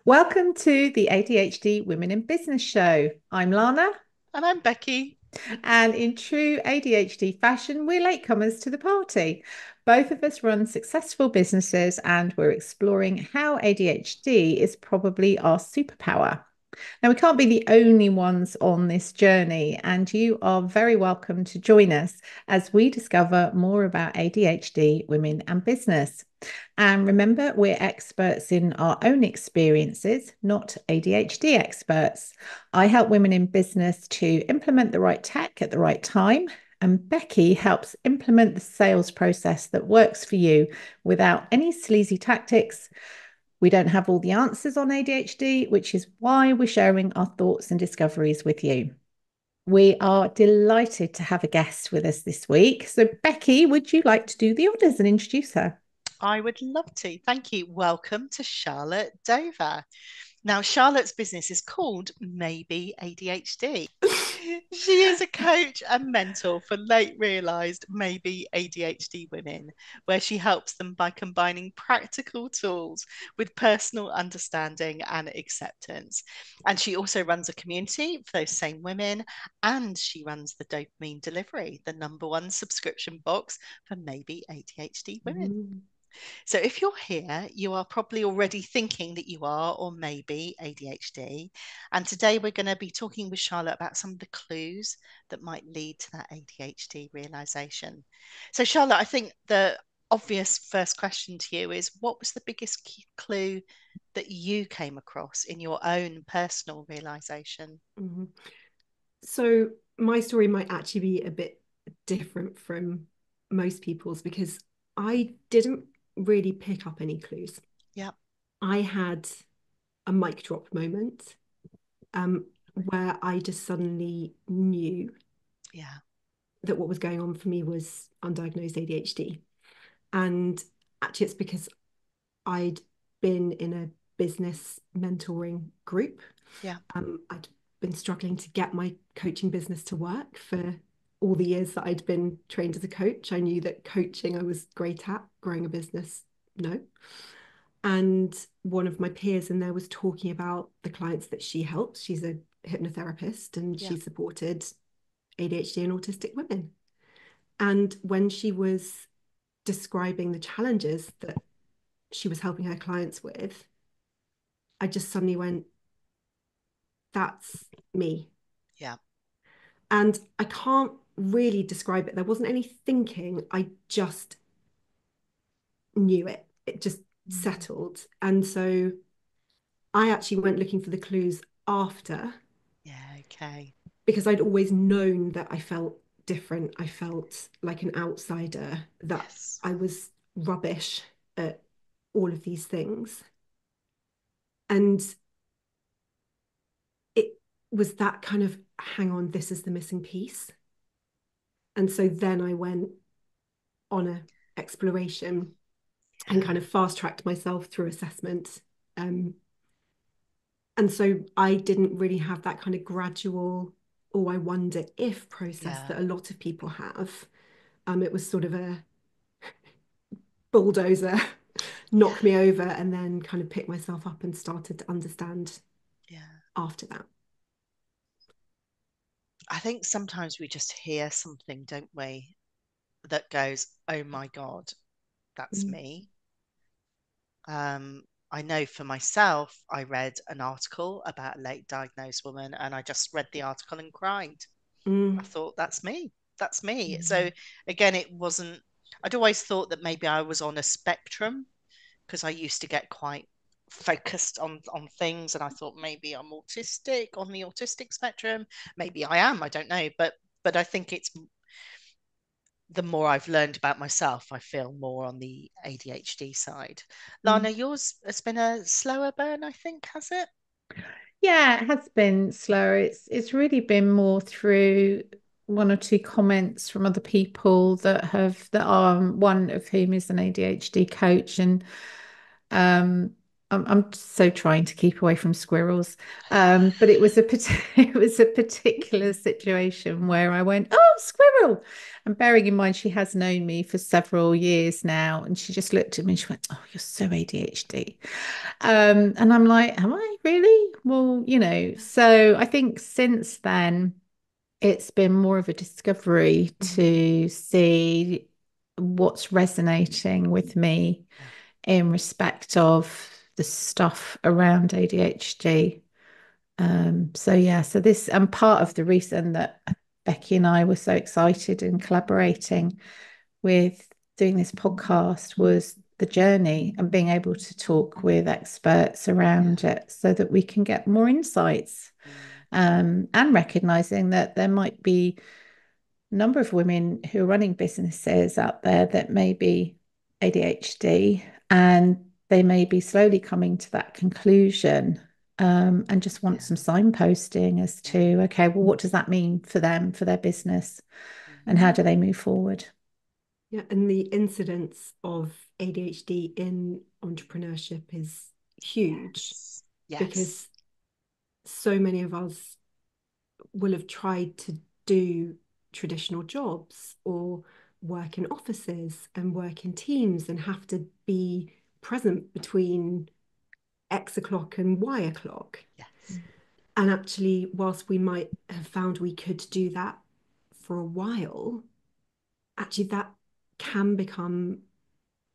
Welcome to the ADHD Women in Business show. I'm Lana, And I'm Becky. and in true ADHD fashion, we're latecomers to the party. Both of us run successful businesses, and we're exploring how ADHD is probably our superpower. Now, we can't be the only ones on this journey, and you are very welcome to join us as we discover more about ADHD, women, and business. And remember, we're experts in our own experiences, not ADHD experts. I help women in business to implement the right tech at the right time. And Becky helps implement the sales process that works for you without any sleazy tactics. We don't have all the answers on ADHD, which is why we're sharing our thoughts and discoveries with you. We are delighted to have a guest with us this week. So, Becky, would you like to do the honours and introduce her? I would love to. Thank you. Welcome to Charlotte Dover. Now, Charlotte's business is called Maybe ADHD. She is a coach and mentor for late realized maybe ADHD women, where she helps them by combining practical tools with personal understanding and acceptance. And she also runs a community for those same women, and she runs the Dopamine Delivery, the number one subscription box for maybe ADHD women. Mm. So if you're here, you are probably already thinking that you are or maybe ADHD. And today we're going to be talking with Charlotte about some of the clues that might lead to that ADHD realization. So, Charlotte, I think the obvious first question to you is what was the biggest clue that you came across in your own personal realization? Mhm. So my story might actually be a bit different from most people's because I didn't really pick up any clues. Yeah. I had a mic drop moment where I just suddenly knew Yeah. that what was going on for me was undiagnosed ADHD. And actually, it's because I'd been in a business mentoring group. Yeah. I'd been struggling to get my coaching business to work for all the years that I'd been trained as a coach. I knew that coaching I was great at, growing a business, no. And one of my peers in there was talking about the clients that she helps. She's a hypnotherapist and Yeah. she supported ADHD and autistic women. And when she was describing the challenges that she was helping her clients with, I just suddenly went, that's me. Yeah. And I can't really describe it. There wasn't any thinking. I just knew it. It just Mm. settled. And so I actually went looking for the clues after Yeah. Okay. because I'd always known that I felt different. I felt like an outsider, that Yes. I was rubbish at all of these things. And it was that kind of hang on, this is the missing piece. And so then I went on a exploration and Yeah. kind of fast tracked myself through assessment. And so I didn't really have that kind of gradual, oh, I wonder if process Yeah. that a lot of people have. It was sort of a bulldozer, knock Yeah. me over, and then kind of pick myself up and started to understand Yeah. after that. I think sometimes we just hear something, don't we, that goes, "Oh my God, that's Mm. me." I know for myself, I read an article about a late diagnosed woman, and I just read the article and cried. I Mm. thought, "That's me. That's me." Mm. So again, it wasn't. I'd always thought that maybe I was on a spectrum because I used to get quite focused on things, and I thought maybe I'm autistic on the autistic spectrum. Maybe I am. I don't know, but I think it's the more I've learned about myself, I feel more on the ADHD side. Mm. Lana, yours has been a slower burn, I think, has it? Yeah, it has been slower. It's really been more through one or two comments from other people that are one of whom is an ADHD coach, and um I'm so trying to keep away from squirrels. But it was it was a particular situation where I went, oh, squirrel. And bearing in mind she has known me for several years now, and she just looked at me and she went, oh, you're so ADHD. And I'm like, am I really? Well, so I think since then it's been more of a discovery to see what's resonating with me Yeah. in respect of the stuff around ADHD. So yeah, so this and part of the reason that Becky and I were so excited in collaborating with doing this podcast was the journey and being able to talk with experts around it so that we can get more insights, and recognizing that there might be a number of women who are running businesses out there that may be ADHD, and they may be slowly coming to that conclusion, and just want some signposting as to, okay, well, what does that mean for them, for their business, and how do they move forward? Yeah, and the incidence of ADHD in entrepreneurship is huge Yes. Yes. because so many of us will have tried to do traditional jobs or work in offices and work in teams and have to be present between X o'clock and Y o'clock. Yes. And actually, whilst we might have found we could do that for a while, actually that can become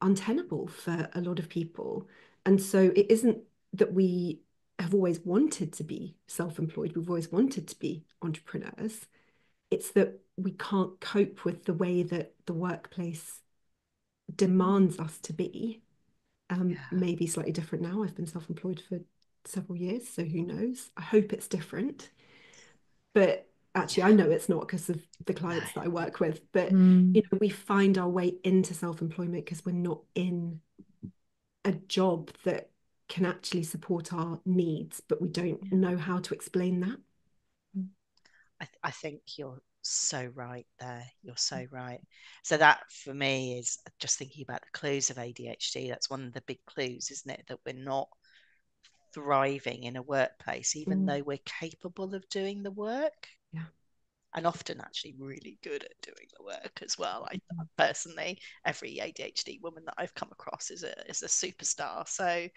untenable for a lot of people. And so it isn't that we have always wanted to be self-employed, we've always wanted to be entrepreneurs. It's that we can't cope with the way that the workplace demands us to be. Maybe slightly different now. I've been self-employed for several years, so who knows? I hope it's different. But actually, I know it's not because of the clients that I work with. But we find our way into self-employment because we're not in a job that can actually support our needs, but we don't know how to explain that. I think you're so right there. You're so right. So that for me is just thinking about the clues of ADHD. That's one of the big clues, isn't it? That we're not thriving in a workplace, even though we're capable of doing the work. Yeah. And often actually really good at doing the work as well. I personally, every ADHD woman that I've come across is a superstar. So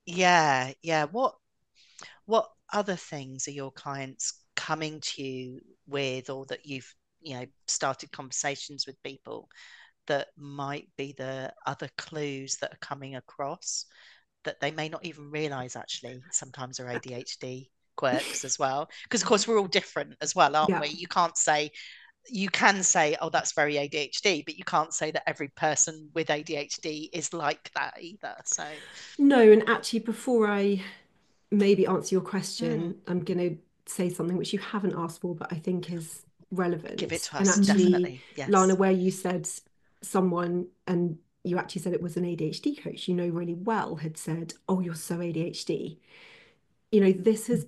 yeah. What other things are your clients coming to you with, or that you've started conversations with people that might be the other clues that are coming across that they may not even realize actually sometimes are ADHD quirks as well? Because of course we're all different as well, aren't we? You can say, oh, that's very ADHD, but you can't say that every person with ADHD is like that either. So no, and actually before I maybe answer your question, I'm going to say something which you haven't asked for, but I think is give it relevant. to And us, actually, definitely. Yes. Lana, where you said someone, and you actually said it was an ADHD coach you know really well, had said, oh, you're so ADHD. This has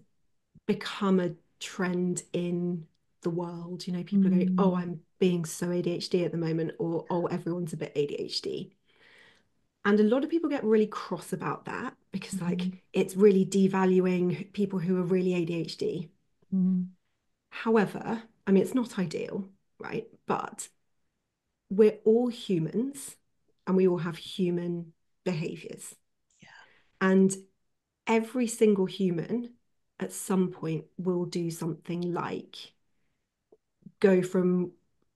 become a trend in the world. People are going, oh, I'm being so ADHD at the moment, or oh, everyone's a bit ADHD. And a lot of people get really cross about that because it's really devaluing people who are really ADHD. However, I mean, it's not ideal, right? But we're all humans and we all have human behaviors. Yeah. And every single human at some point will do something like go from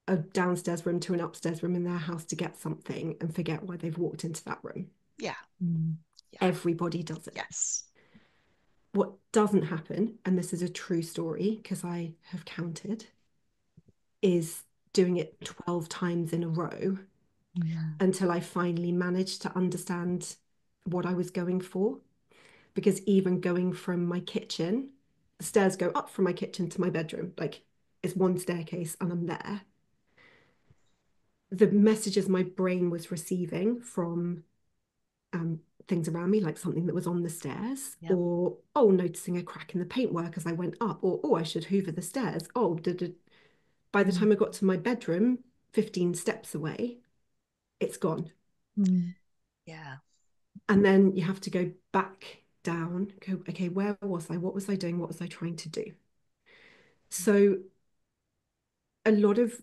a downstairs room to an upstairs room in their house to get something and forget why they've walked into that room. Yeah. Everybody does it. Yes. What doesn't happen, and this is a true story because I have counted, is doing it 12 times in a row until I finally managed to understand what I was going for. Because even going from my kitchen, the stairs go up from my kitchen to my bedroom, like it's one staircase and I'm there. The messages my brain was receiving from things around me, like something that was on the stairs, or oh, noticing a crack in the paintwork as I went up, or oh, I should hoover the stairs. Oh, by the time I got to my bedroom, 15 steps away, it's gone. Yeah. And then you have to go back down, go, okay, where was I? What was I doing? What was I trying to do? So a lot of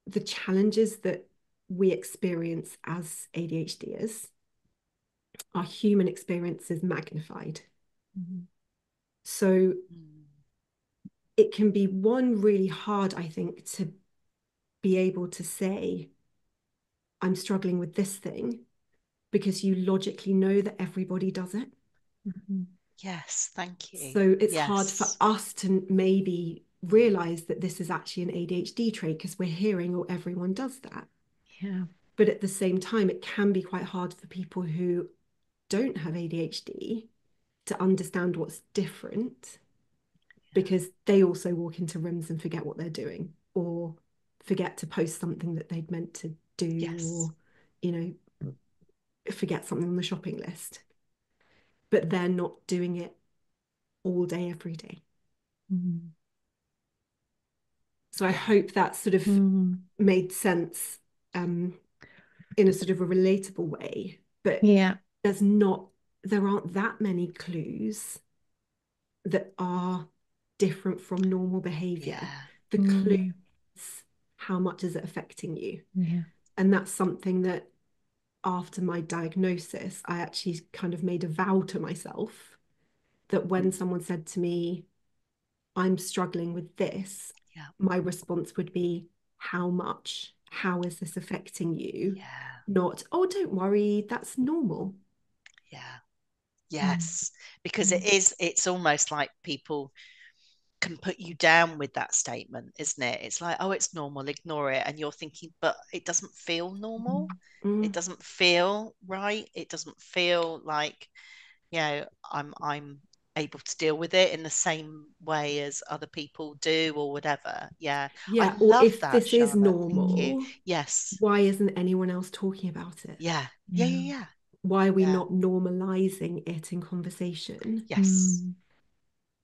the challenges that we experience as ADHDers are human experiences magnified. Mm-hmm. So it can be one really hard, I think, to be able to say, I'm struggling with this thing, because you logically know that everybody does it. Mm-hmm. Yes, thank you. So it's hard for Yes. us to maybe realize that this is actually an ADHD trait because we're hearing, oh, everyone does that. Yeah. But at the same time, it can be quite hard for people who don't have ADHD to understand what's different, because they also walk into rooms and forget what they're doing, or forget to post something that they'd meant to do, Yes. or, you know, forget something on the shopping list. But they're not doing it all day, every day. Mm-hmm. So I Yeah. hope that sort of made sense in a sort of a relatable way. But Yeah. there aren't that many clues that are different from normal behavior. Yeah. The clue is, how much is it affecting you? Yeah. And that's something that after my diagnosis, I actually kind of made a vow to myself that when someone said to me, I'm struggling with this, Yeah. my response would be, how much? How is this affecting you? Yeah. Not, oh, don't worry, that's normal. Yeah. Yes. Because Mm. it's almost like people can put you down with that statement, isn't it? It's like, oh, it's normal, ignore it. And you're thinking, but it doesn't feel normal. It doesn't feel right. It doesn't feel like, you know, I'm able to deal with it in the same way as other people do or whatever. Yeah. I Yeah, or love if that, this is Charlotte. Thank you. normal, Yes. why isn't anyone else talking about it? Yeah. Yeah. Yeah. Yeah. Yeah. Why are we Yeah. not normalizing it in conversation? Yes.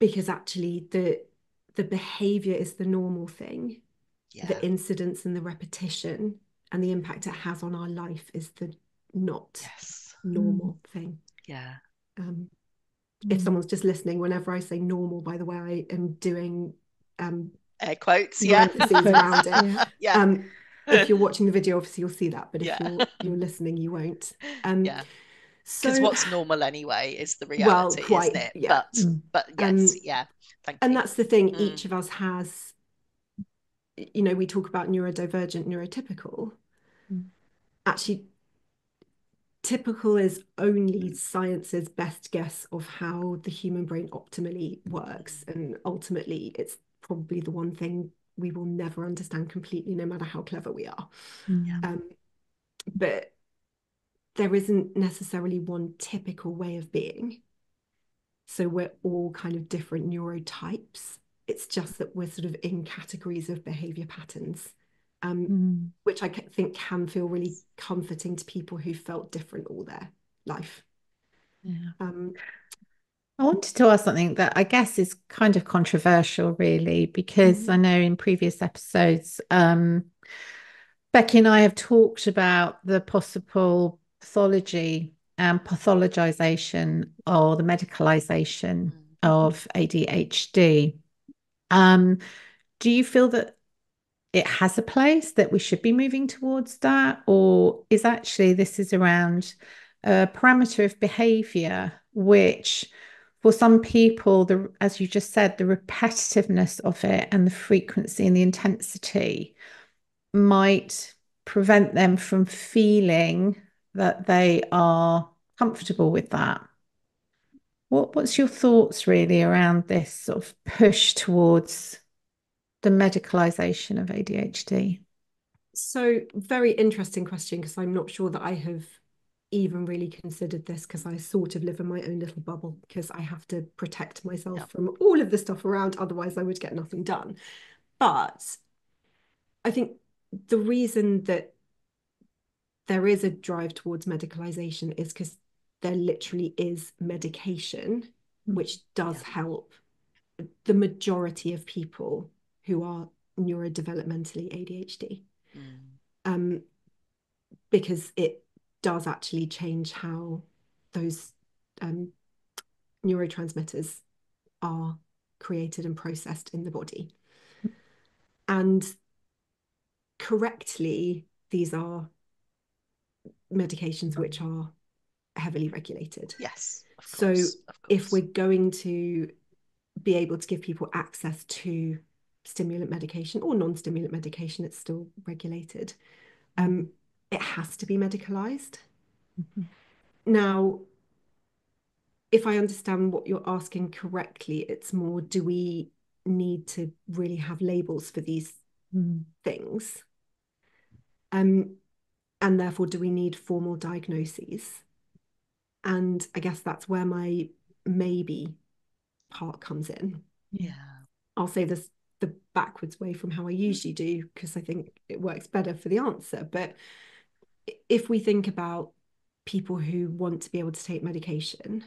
Because actually the behavior is the normal thing. Yeah. The incidents and the repetition and the impact it has on our life is the not Yes. normal thing. Yeah. If someone's just listening, whenever I say normal, by the way, I am doing Air quotes. Yeah. parentheses around it. Yeah. Yeah. If you're watching the video, obviously you'll see that, but if Yeah. you're listening, you won't. Yeah. Because So, what's normal anyway is the well, reality, isn't quite, it? yeah. But yes, yeah. Thank And you. that's the thing, each of us has, you know, we talk about neurodivergent, neurotypical. Actually, typical is only science's best guess of how the human brain optimally works. And ultimately, it's probably the one thing we will never understand completely, no matter how clever we are. But there isn't necessarily one typical way of being. So we're all kind of different neurotypes. It's just that we're sort of in categories of behavior patterns, which I think can feel really comforting to people who felt different all their life. Yeah. Um, I wanted to ask something that I guess is kind of controversial, really, because I know in previous episodes, Becky and I have talked about the possible pathology and pathologization or the medicalization of ADHD. Do you feel that it has a place, that we should be moving towards that? Or is actually this is around a parameter of behavior, which for some people, as you just said, the repetitiveness of it and the frequency and the intensity might prevent them from feeling that they are comfortable with that. What's your thoughts really around this sort of push towards the medicalization of ADHD? so very interesting question, because I'm not sure that I have even really considered this, because I sort of live in my own little bubble, because I have to protect myself from all of the stuff around, otherwise I would get nothing done. But I think the reason that there is a drive towards medicalization is because there literally is medication which does help the majority of people who are neurodevelopmentally ADHD, because it does actually change how those neurotransmitters are created and processed in the body. And correctly, these are medications which are heavily regulated. Yes, of So course, of if course. we're going to be able to give people access to stimulant medication or non-stimulant medication, it's still regulated. It has to be medicalized. Now, if I understand what you're asking correctly, it's more, do we need to really have labels for these things? And therefore, do we need formal diagnoses? And I guess that's where my maybe part comes in. Yeah. I'll say this the backwards way from how I usually do, because I think it works better for the answer. But if we think about people who want to be able to take medication,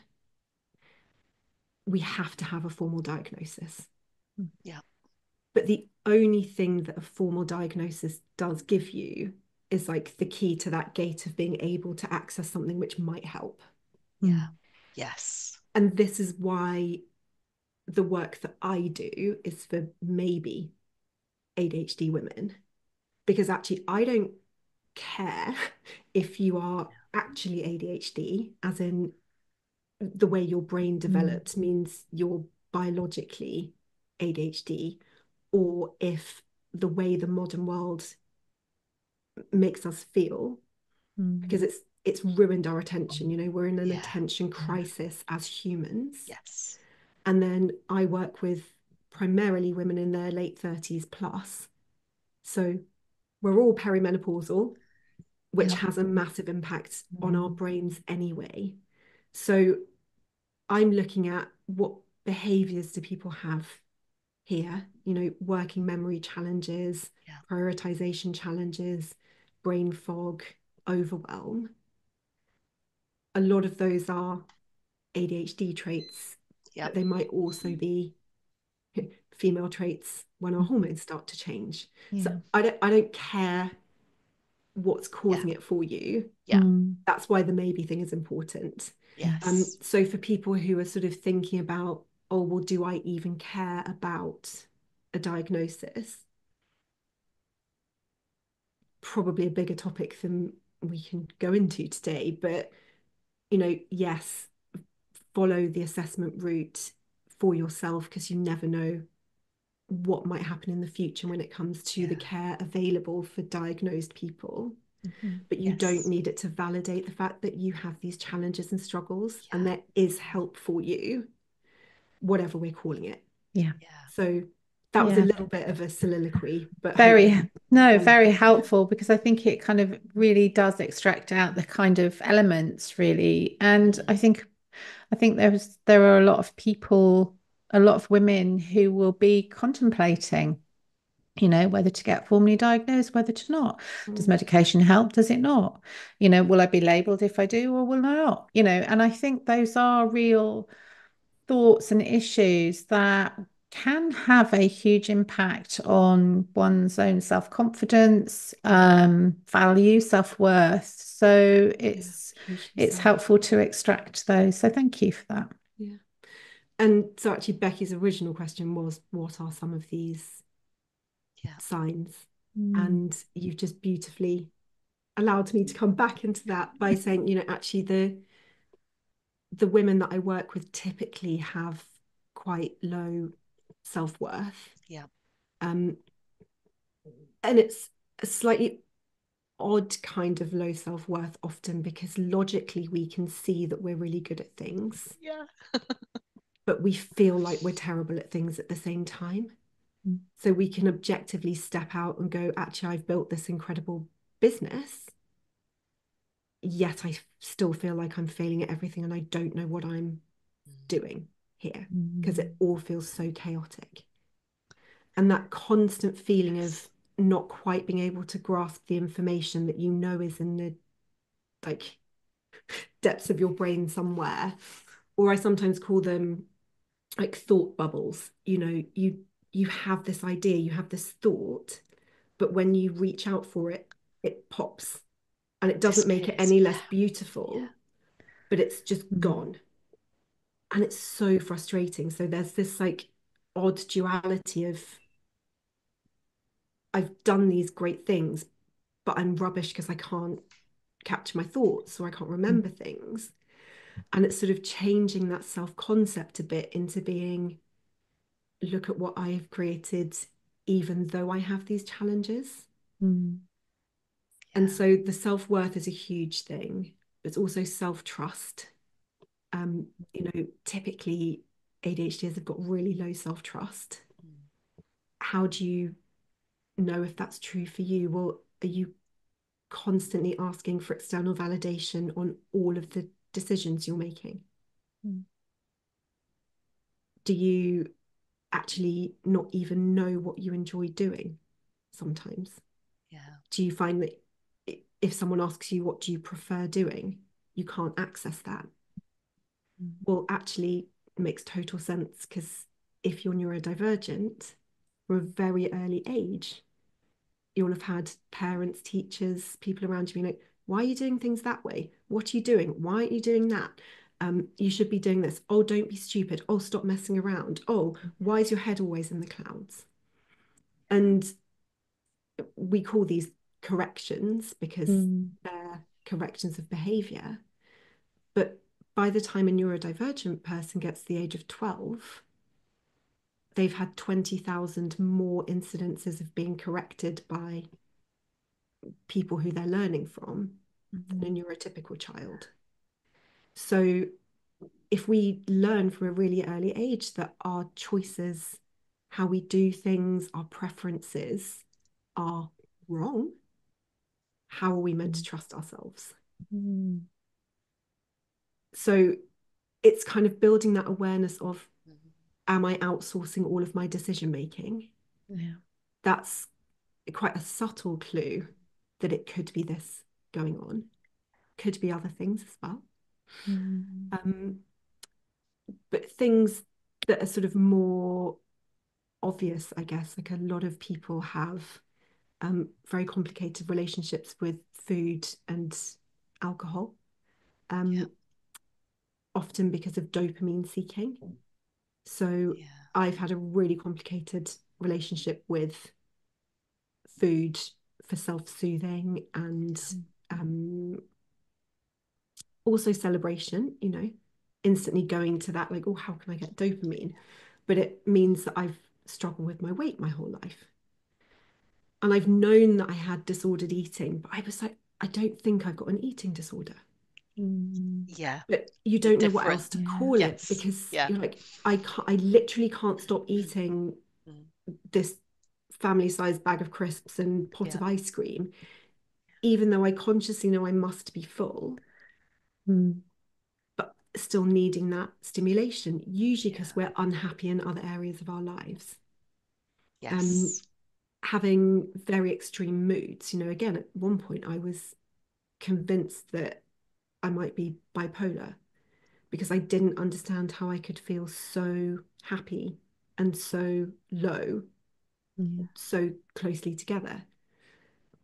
we have to have a formal diagnosis. Yeah. But the only thing that a formal diagnosis does give you is like the key to that gate of being able to access something which might help. Yeah. Yes. And this is why the work that I do is for maybe ADHD women, because actually I don't care if you are actually ADHD, as in the way your brain develops means you're biologically ADHD, or if the way the modern world makes us feel, because it's ruined our attention. You know, we're in an attention crisis as humans. Yes. And then I work with primarily women in their late 30s plus. So we're all perimenopausal, which has a massive impact on our brains anyway. So I'm looking at what behaviors do people have here, you know, working memory challenges, prioritization challenges, brain fog, overwhelm. A lot of those are ADHD traits, but they might also be female traits when our hormones start to change. So I don't care what's causing it for you. That's why the maybe thing is important. Yes. So for people who are sort of thinking about, oh, well, do I even care about a diagnosis? Probably a bigger topic than we can go into today. But, you know, yes, follow the assessment route for yourself, because you never know what might happen in the future when it comes to the care available for diagnosed people. But you don't need it to validate the fact that you have these challenges and struggles, and there is help for you, whatever we're calling it. So that was a little bit of a soliloquy, but very helpful, because I think it kind of really does extract out the kind of elements really. And I think there are a lot of people, a lot of women who will be contemplating, you know, whether to get formally diagnosed, whether to not. Does medication help? Does it not? You know, will I be labeled if I do, or will I not? You know, and I think those are real thoughts and issues that can have a huge impact on one's own self-confidence, value, self-worth. So it's helpful to extract those. So thank you for that. Yeah. And so actually Becky's original question was, what are some of these signs? And you've just beautifully allowed me to come back into that by saying, you know, actually the women that I work with typically have quite low self-worth. And it's a slightly odd kind of low self-worth often, because logically we can see that we're really good at things. But we feel like we're terrible at things at the same time. So we can objectively step out and go, actually, I've built this incredible business, yet I still feel like I'm failing at everything and I don't know what I'm doing here, because it all feels so chaotic. And that constant feeling of not quite being able to grasp the information that you know is in the like depths of your brain somewhere, or I sometimes call them like thought bubbles. You know, you have this idea, you have this thought, but when you reach out for it, it pops, and it doesn't make it any less beautiful. but it's just gone. And it's so frustrating. So there's this like odd duality of I've done these great things, but I'm rubbish because I can't capture my thoughts or I can't remember things. And it's sort of changing that self-concept a bit into being, look at what I've created, even though I have these challenges. And so the self-worth is a huge thing. It's also self-trust. Typically ADHDers have got really low self-trust. How do you know if that's true for you? Well, are you constantly asking for external validation on all of the decisions you're making? Do you actually not even know what you enjoy doing sometimes? Do you find that if someone asks you what do you prefer doing, you can't access that? Well, actually, it makes total sense, because if you're neurodivergent from a very early age, you'll have had parents, teachers, people around you being like, why are you doing things that way? What are you doing? Why aren't you doing that? You should be doing this. Oh, don't be stupid. Oh, stop messing around. Oh, why is your head always in the clouds? And we call these corrections because they're corrections of behavior. But by the time a neurodivergent person gets to the age of 12, they've had 20,000 more incidences of being corrected by people who they're learning from than a neurotypical child. So if we learn from a really early age that our choices, how we do things, our preferences are wrong, how are we meant to trust ourselves? So it's kind of building that awareness of, am I outsourcing all of my decision making? That's quite a subtle clue that it could be this going on, could be other things as well. But things that are sort of more obvious, I guess, like a lot of people have very complicated relationships with food and alcohol, often because of dopamine seeking. So I've had a really complicated relationship with food for self-soothing and also celebration, instantly going to that, like, oh, how can I get dopamine? But it means that I've struggled with my weight my whole life. And I've known that I had disordered eating, but I was like, I don't think I've got an eating disorder. But you don't know what else to call it, because you're like, I literally can't stop eating this family-sized bag of crisps and pot of ice cream, even though I consciously know I must be full, but still needing that stimulation, usually because we're unhappy in other areas of our lives. Having very extreme moods, again, at one point I was convinced that I might be bipolar, because I didn't understand how I could feel so happy and so low so closely together.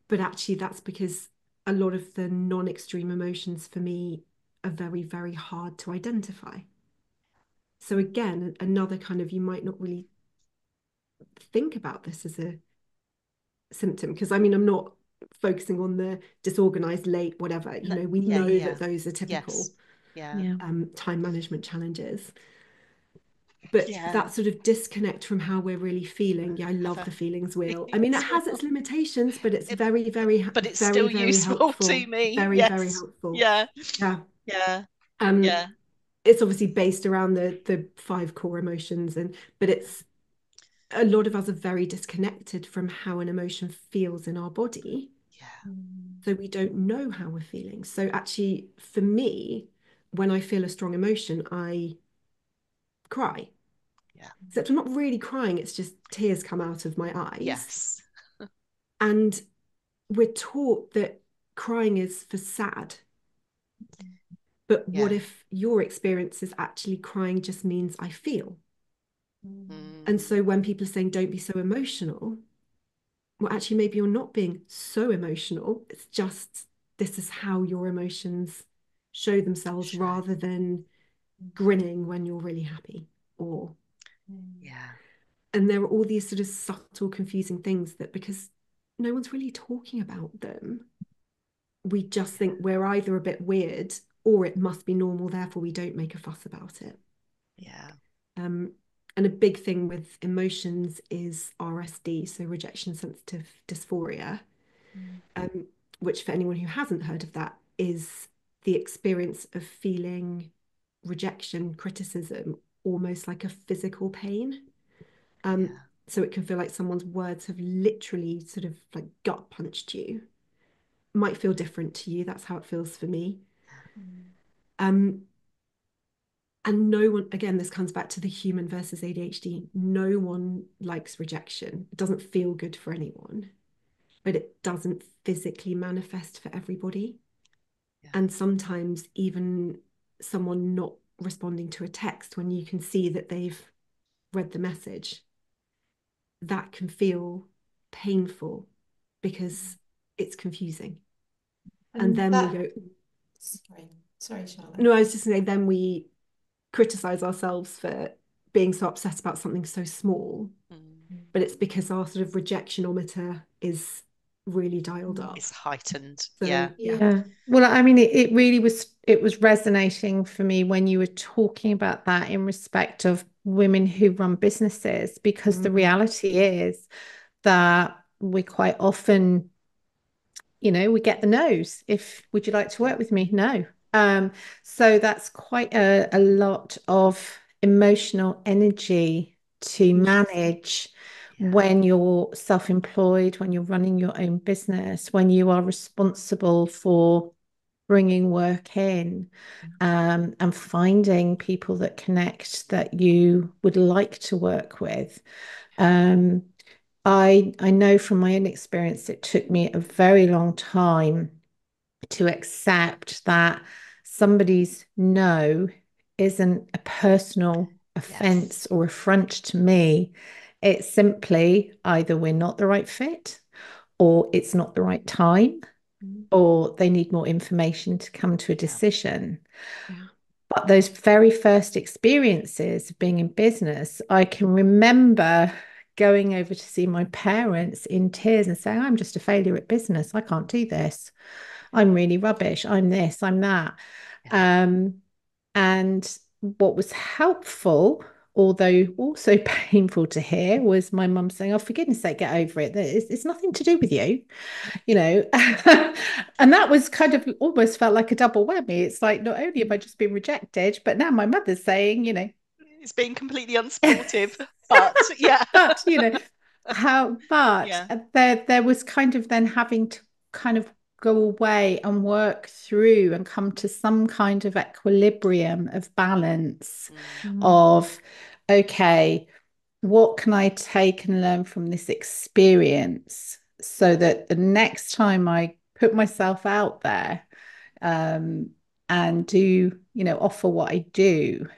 But actually that's because a lot of the non-extreme emotions for me are very, very hard to identify. So again, another kind of, you might not really think about this as a symptom, because I mean, I'm not focusing on the disorganized, late, whatever, we know that those are typical time management challenges. But that sort of disconnect from how we're really feeling. I love the feelings wheel. I mean, it has its limitations, but it's very, very, but it's very, still very useful helpful. to me. Very, very helpful. Yeah. It's obviously based around the 5 core emotions, but it's, a lot of us are very disconnected from how an emotion feels in our body. So we don't know how we're feeling. So actually, for me, when I feel a strong emotion, I cry. Except I'm not really crying, it's just tears come out of my eyes. And we're taught that crying is for sad. But what if your experience is actually crying just means I feel? And so when people are saying don't be so emotional, well, actually, maybe you're not being so emotional. It's just, this is how your emotions show themselves Show. rather than grinning when you're really happy. Or Yeah. and there are all these sort of subtle, confusing things that, because no one's really talking about them, we just think we're either a bit weird or it must be normal, therefore we don't make a fuss about it. Yeah. And a big thing with emotions is RSD, so rejection-sensitive dysphoria, which, for anyone who hasn't heard of that, is the experience of feeling rejection, criticism, almost like a physical pain. Yeah. So it can feel like someone's words have literally sort of like gut punched you. Might feel different to you. That's how it feels for me. Um, and no one, again, this comes back to the human versus ADHD. No one likes rejection. It doesn't feel good for anyone, but it doesn't physically manifest for everybody. Yeah. And sometimes even someone not responding to a text when you can see that they've read the message, that can feel painful because it's confusing. And then we go, sorry, Charlotte. no, I was just saying, then we criticize ourselves for being so upset about something so small, but it's because our sort of rejectionometer is really dialed up. It's heightened. So Yeah. Yeah. Well, I mean, it really was, it was resonating for me when you were talking about that in respect of women who run businesses, because the reality is that we quite often, we get the no's. If would you like to work with me? No. So that's quite a lot of emotional energy to manage when you're self-employed, when you're running your own business, when you are responsible for bringing work in, and finding people that connect that you would like to work with. Um, I know from my own experience, it took me a very long time to accept that somebody's no isn't a personal offense or affront to me. It's simply either we're not the right fit, or it's not the right time, or they need more information to come to a decision. Yeah. But those very first experiences of being in business, I can remember going over to see my parents in tears and saying, I'm just a failure at business. I can't do this. I'm really rubbish. I'm this, I'm that. And what was helpful, although also painful to hear, was my mum saying, oh, for goodness sake, get over it. It's nothing to do with you, you know. And that was kind of almost felt like a double whammy. It's like, not only have I just been rejected, but now my mother's saying, it's being completely unsupportive, but yeah. but but Yeah. there was kind of then having to kind of go away and work through and come to some kind of equilibrium of balance of, okay, what can I take and learn from this experience so that the next time I put myself out there, and do, offer what I do,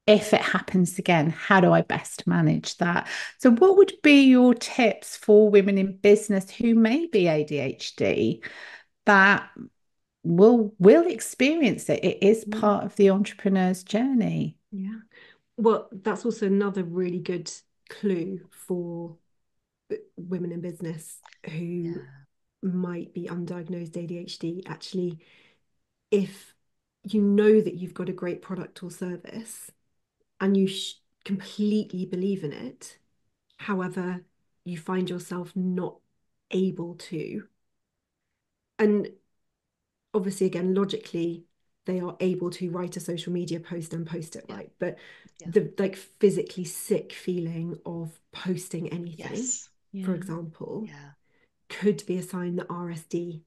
if it happens again, how do I best manage that? So, what would be your tips for women in business who may be ADHD that will experience it? It is part of the entrepreneur's journey. Yeah. Well, that's also another really good clue for women in business who might be undiagnosed ADHD. Actually, if you know that you've got a great product or service and you completely believe in it, however, you find yourself not able to, and obviously, again, logically, they are able to write a social media post and post it right, but the like physically sick feeling of posting anything, for example, could be a sign that RSD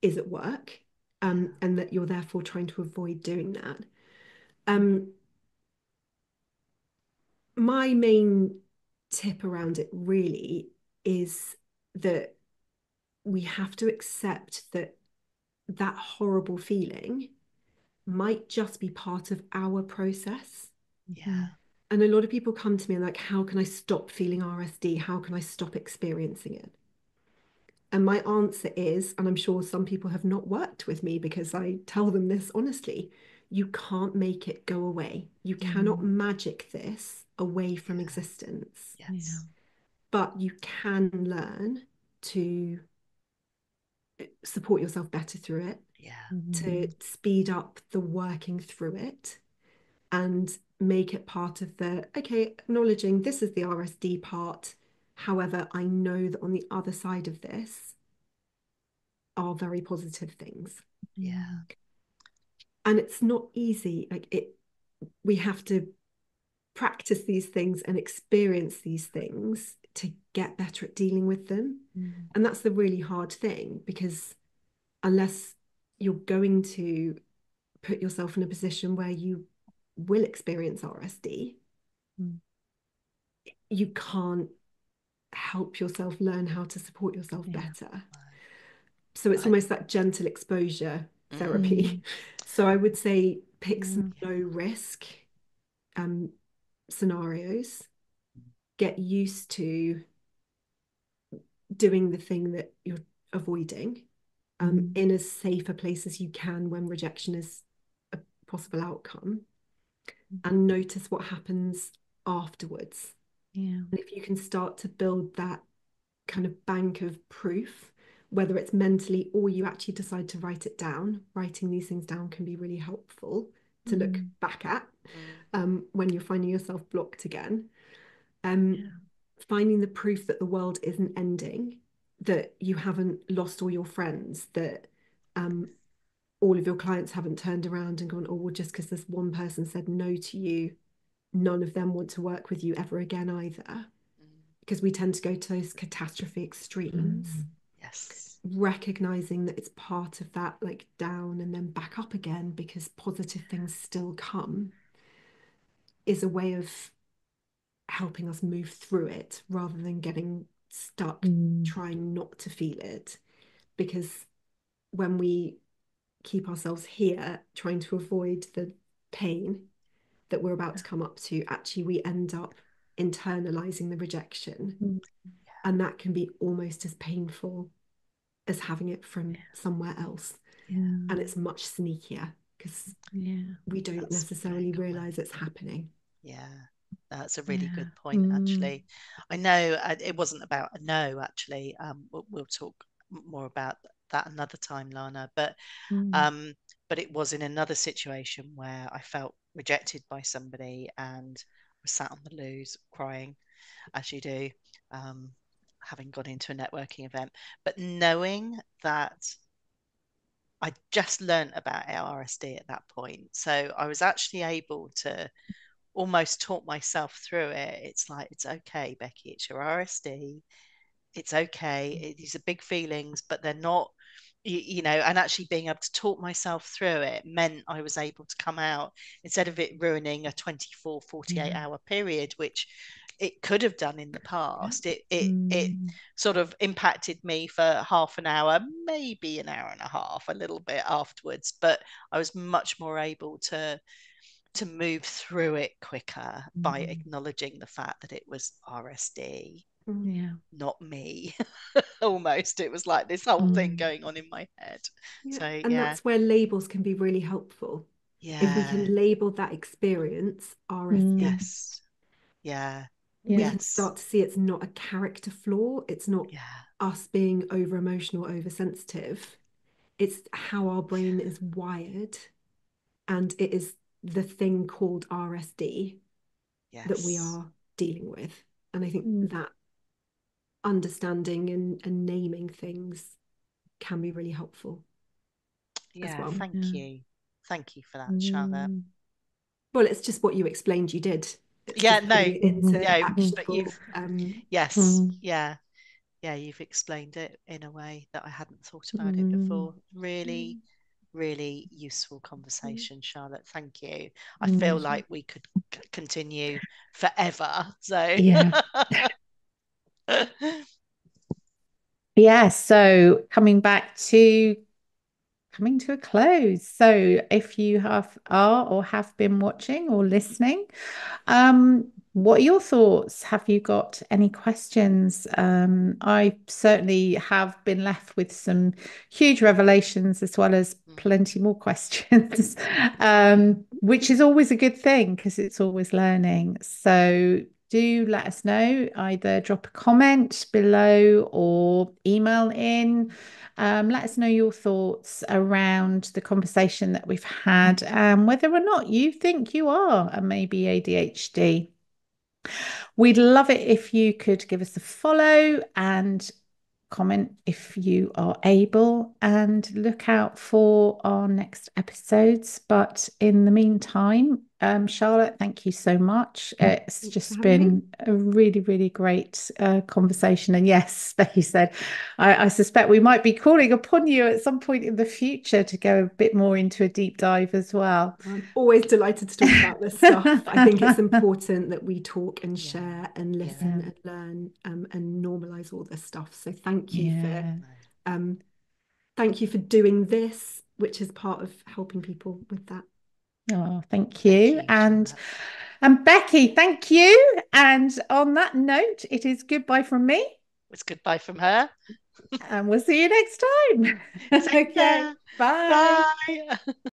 is at work, and that you're therefore trying to avoid doing that. My main tip around it really is that we have to accept that that horrible feeling might just be part of our process. And a lot of people come to me and like, how can I stop feeling RSD? How can I stop experiencing it? And my answer is, and I'm sure some people have not worked with me because I tell them this honestly, you can't make it go away. You cannot magic this away from existence, Yes. but you can learn to support yourself better through it, Yeah. to speed up the working through it, and make it part of the, okay, acknowledging this is the RSD part. However, I know that on the other side of this are very positive things. Yeah. And it's not easy. Like it, we have to practice these things and experience these things to get better at dealing with them. And that's the really hard thing, because unless you're going to put yourself in a position where you will experience RSD, you can't help yourself learn how to support yourself better. So it's almost that gentle exposure therapy. So I would say pick some low risk scenarios, get used to doing the thing that you're avoiding in as safe a place as you can when rejection is a possible outcome, and notice what happens afterwards. And if you can start to build that kind of bank of proof, whether it's mentally or you actually decide to write it down, writing these things down can be really helpful to look back at when you're finding yourself blocked again. Finding the proof that the world isn't ending, that you haven't lost all your friends, that all of your clients haven't turned around and gone, oh, well, just because this one person said no to you, none of them want to work with you ever again either. Because we tend to go to those catastrophe extremes. Yes. Recognizing that it's part of that, like down and then back up again because positive things still come, is a way of helping us move through it rather than getting stuck trying not to feel it. Because when we keep ourselves here trying to avoid the pain that we're about to come up to, actually we end up internalizing the rejection, and that can be almost as painful as having it from somewhere else. And it's much sneakier because we don't necessarily realize it's happening. Yeah, that's a really good point, actually. I know it wasn't about a no, actually. We'll talk more about that another time, Lana. But it was in another situation where I felt rejected by somebody and was sat on the loos crying, as you do, having gone into a networking event. But knowing that I just learned about RSD at that point, so I was actually able to almost talk myself through it. It's like, it's okay, Becky, it's your RSD. It's okay. These are big feelings, but they're not, and actually being able to talk myself through it meant I was able to come out instead of it ruining a 24, 48 hour period, which it could have done in the past. It sort of impacted me for half an hour, maybe an hour and a half, a little bit afterwards, but I was much more able to move through it quicker by acknowledging the fact that it was RSD, not me. Almost, it was like this whole thing going on in my head. So and that's where labels can be really helpful. If we can label that experience RSD, yes, we can start to see it's not a character flaw. It's not us being over emotional, oversensitive. It's how our brain is wired, and it is the thing called RSD that we are dealing with. And I think that understanding and naming things can be really helpful as well. Thank you for that, Charlotte. Well, it's just what you explained you did. It's Yeah, just no, putting it into but actionable. You've explained it in a way that I hadn't thought about it before. Really, really useful conversation, Charlotte. Thank you. I feel like we could continue forever. So So coming to a close. So if you are or have been watching or listening, what are your thoughts? Have you got any questions? I certainly have been left with some huge revelations as well as plenty more questions, which is always a good thing because it's always learning. So do let us know, either drop a comment below or email in. Let us know your thoughts around the conversation that we've had and whether or not you think you are a maybe ADHD. We'd love it if you could give us a follow and comment if you are able, and look out for our next episodes. But in the meantime, Charlotte, thank you so much. It's Thanks just for having me. been a really, really great conversation. And yes, Becky said, I suspect we might be calling upon you at some point in the future to go a bit more into a deep dive as well. I'm always delighted to talk about this stuff. I think it's important that we talk and share and listen and learn, and normalize all this stuff. So thank you for doing this, which is part of helping people with that. Oh, thank you. And Becky, thank you. And on that note, it is goodbye from me. It's goodbye from her. And we'll see you next time. Take care. Bye. Bye.